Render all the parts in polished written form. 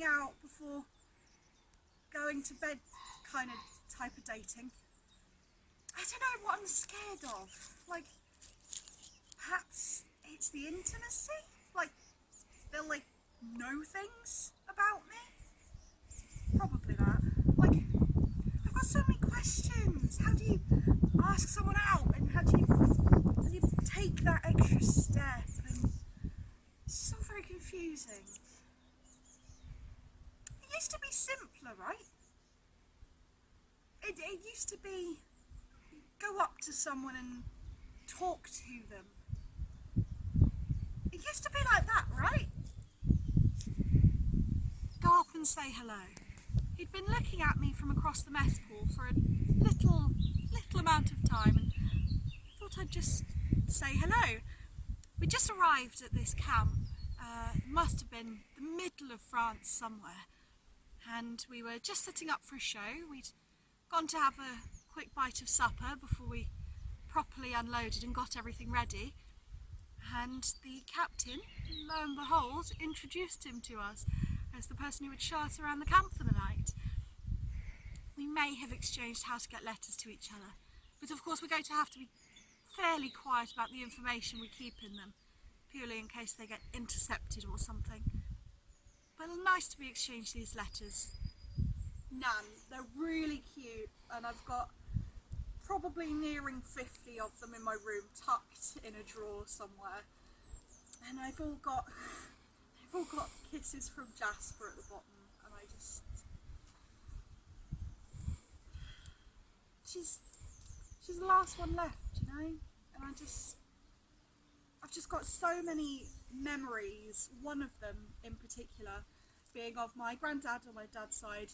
out before going to bed kind of type of dating. I don't know what I'm scared of. Like, perhaps it's the intimacy? Like, they'll like know things about me? Probably that. Like, I've got so many questions. How do you ask someone out, and how do you take that extra step? And it's all very confusing. It used to be simpler, right? It used to be go up to someone and talk to them. It used to be like that, right? Go up and say hello. He'd been looking at me from across the mess hall for a little amount of time, and I thought I'd just say hello. We just arrived at this camp. It must have been the middle of France somewhere, and we were just setting up for a show. We'd gone to have a quick bite of supper before we properly unloaded and got everything ready, and the captain, lo and behold, introduced him to us as the person who would show us around the camp for the night. We may have exchanged how to get letters to each other, but of course we're going to have to be fairly quiet about the information we keep in them, purely in case they get intercepted or something. But nice to be exchanged these letters. None. They're really cute, and I've got probably nearing 50 of them in my room, tucked in a drawer somewhere. And they've all got kisses from Jasper at the bottom, and I just... She's the last one left, you know? And I've just got so many memories, one of them in particular being of my granddad on my dad's side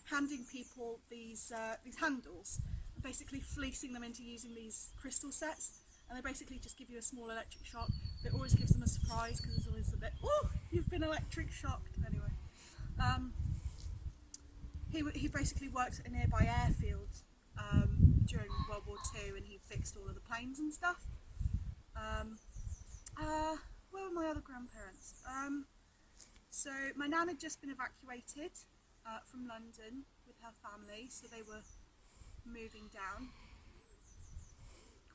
handing people these handles, basically fleecing them into using these crystal sets, and they basically just give you a small electric shock. It always gives them a surprise because it's always a bit, oh, you've been electric shocked. Anyway, he basically worked at a nearby airfield during World War II, and he fixed all of the planes and stuff. Where were my other grandparents? So my nan had just been evacuated from London with her family, so they were moving down.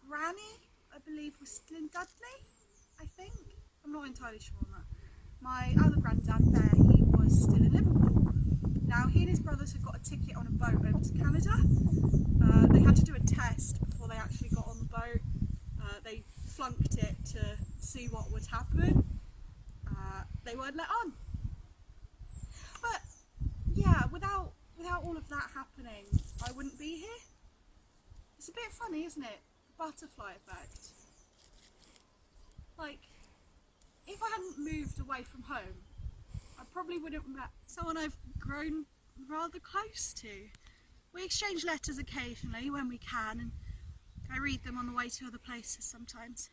Granny, I believe, was still in Dudley, I think. I'm not entirely sure on that. My other granddad there, he was still in Liverpool. Now, he and his brothers had got a ticket on a boat over to Canada. They had to do a test before they actually got on the boat. They flunked it to see what would happen. They weren't let on. But yeah, without all of that happening, I wouldn't be here. It's a bit funny, isn't it? The butterfly effect. Like, if I hadn't moved away from home, I probably would have met someone I've grown rather close to. We exchange letters occasionally when we can, and I read them on the way to other places sometimes.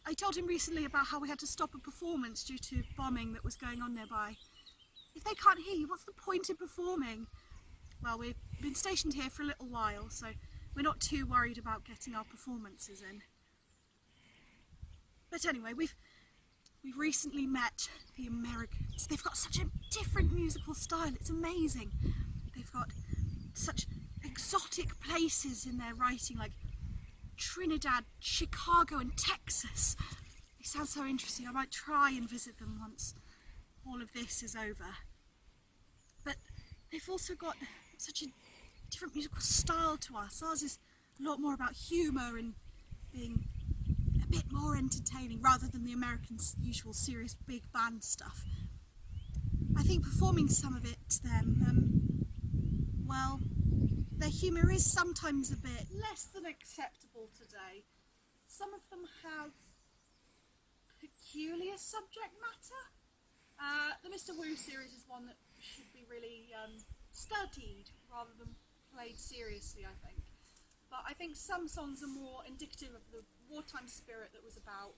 I told him recently about how we had to stop a performance due to bombing that was going on nearby. If they can't hear you, what's the point in performing? Well, we've been stationed here for a little while, so we're not too worried about getting our performances in. But anyway, we've recently met the Americans. They've got such a different musical style, it's amazing. They've got such exotic places in their writing, like Trinidad, Chicago and Texas. They sound so interesting. I might try and visit them once all of this is over. But they've also got such a different musical style to us. Ours is a lot more about humour and being a bit more entertaining rather than the Americans' usual serious big band stuff. I think performing some of it to them, well, their humour is sometimes a bit less than acceptable today. Some of them have peculiar subject matter. The Mr. Wu series is one that should be really studied rather than played seriously, I think. But I think some songs are more indicative of the wartime spirit that was about.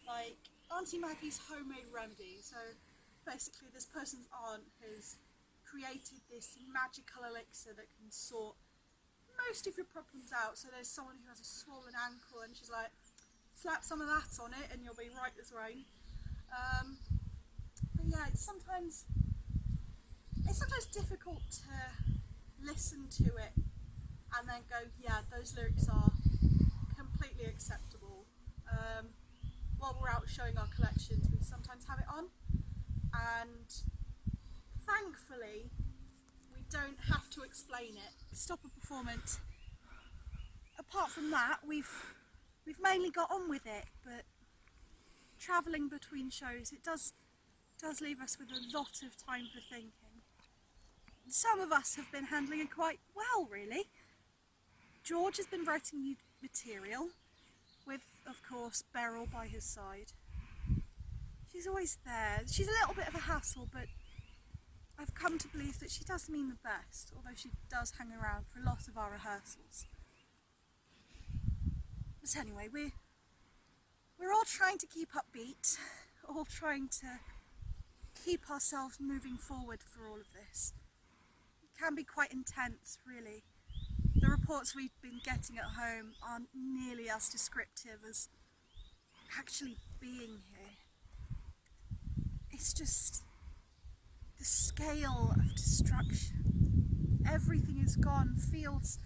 Like Auntie Maggie's Homemade Remedy. So basically this person's aunt has created this magical elixir that can sort most of your problems out. So there's someone who has a swollen ankle and she's like, slap some of that on it and you'll be right as rain. But yeah, it's sometimes difficult to listen to it and then go, yeah, those lyrics are completely acceptable. While we're out showing our collections, we sometimes have it on, and thankfully we don't have to explain it. Stop a performance. Apart from that, we've mainly got on with it, but travelling between shows, it does leave us with a lot of time for thinking. Some of us have been handling it quite well, really. George has been writing new material, with, of course, Beryl by his side. She's always there. She's a little bit of a hassle, but I've come to believe that she does mean the best, although she does hang around for a lot of our rehearsals. But anyway, we're all trying to keep upbeat, all trying to keep ourselves moving forward for all of this. It can be quite intense, really. The reports we've been getting at home aren't nearly as descriptive as actually being here. It's just the scale of destruction. Everything is gone, fields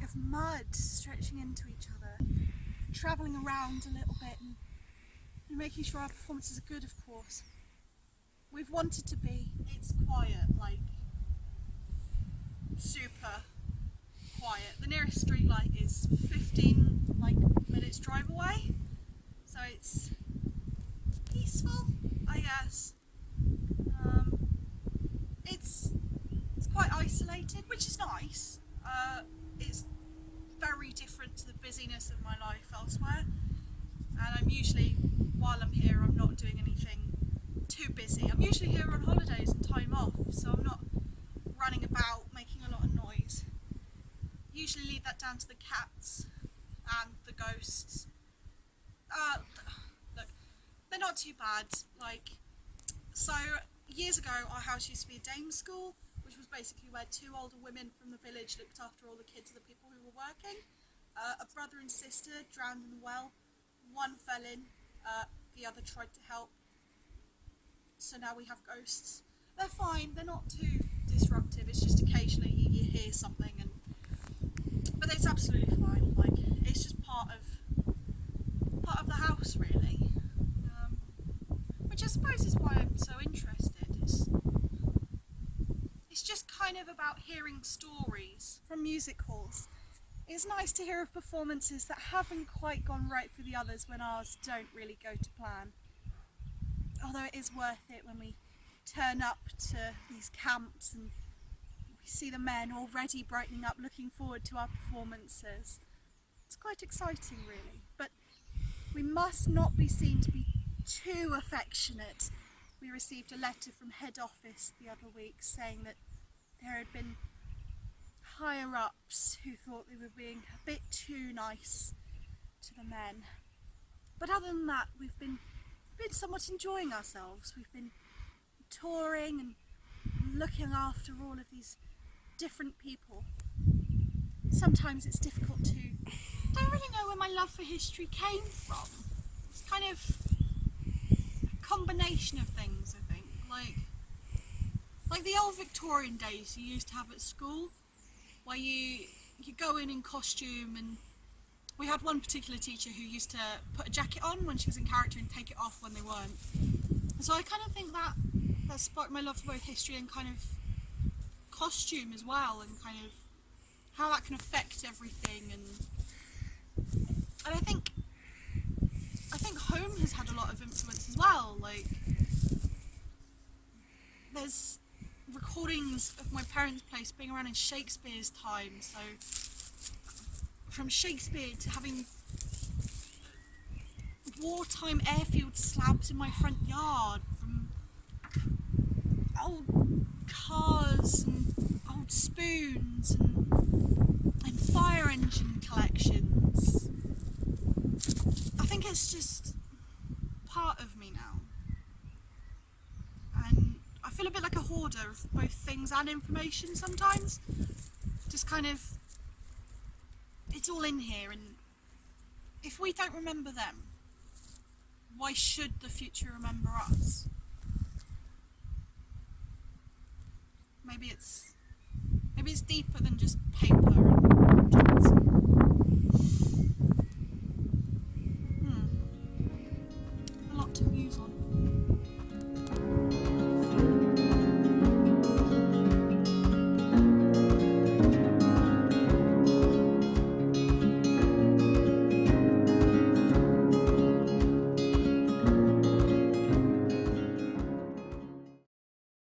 of mud stretching into each other, travelling around a little bit and making sure our performances are good, of course. We've wanted to be. It's quiet, like super quiet. The nearest street light is 15 minutes drive away, so it's peaceful, I guess. It's quite isolated, which is nice. It's very different to the busyness of my life elsewhere, and I'm usually, while I'm here, I'm not doing anything too busy. I'm usually here on holidays and time off, so I'm not running about making a lot of noise. Usually leave that down to the cats and the ghosts. Look, they're not too bad. So years ago our house used to be a dame school, which was basically where two older women from the village looked after all the kids of the people who were working. A brother and sister drowned in the well. One fell in, the other tried to help. So now we have ghosts. They're fine, they're not too disruptive, it's just occasionally you hear something, but it's absolutely fine. It's just part of the house, really. Which I suppose is why I'm so interested. It's just kind of about hearing stories from music halls. It's nice to hear of performances that haven't quite gone right for the others when ours don't really go to plan. Although it is worth it when we turn up to these camps and we see the men already brightening up, looking forward to our performances. It's quite exciting, really, but we must not be seen to be too affectionate. We received a letter from head office the other week saying that there had been higher ups who thought they were being a bit too nice to the men. But other than that, we've been somewhat enjoying ourselves. We've been touring and looking after all of these different people. Sometimes it's difficult to... I don't really know where my love for history came from. It's kind of a combination of things, I think. Like the old Victorian days you used to have at school, where you go in costume, and we had one particular teacher who used to put a jacket on when she was in character and take it off when they weren't. And so I kind of think that sparked my love for both history and kind of costume as well, and kind of how that can affect everything. And I think home has had a lot of influence as well. There's recordings of my parents' place being around in Shakespeare's time, so from Shakespeare to having wartime airfield slabs in my front yard, from old cars and old spoons and fire engine collections. I think it's just part of me now, and I feel a bit like a hoarder of both things and information sometimes. Just kind of, it's all in here, and if we don't remember them, why should the future remember us? Maybe it's deeper than just paper and objects.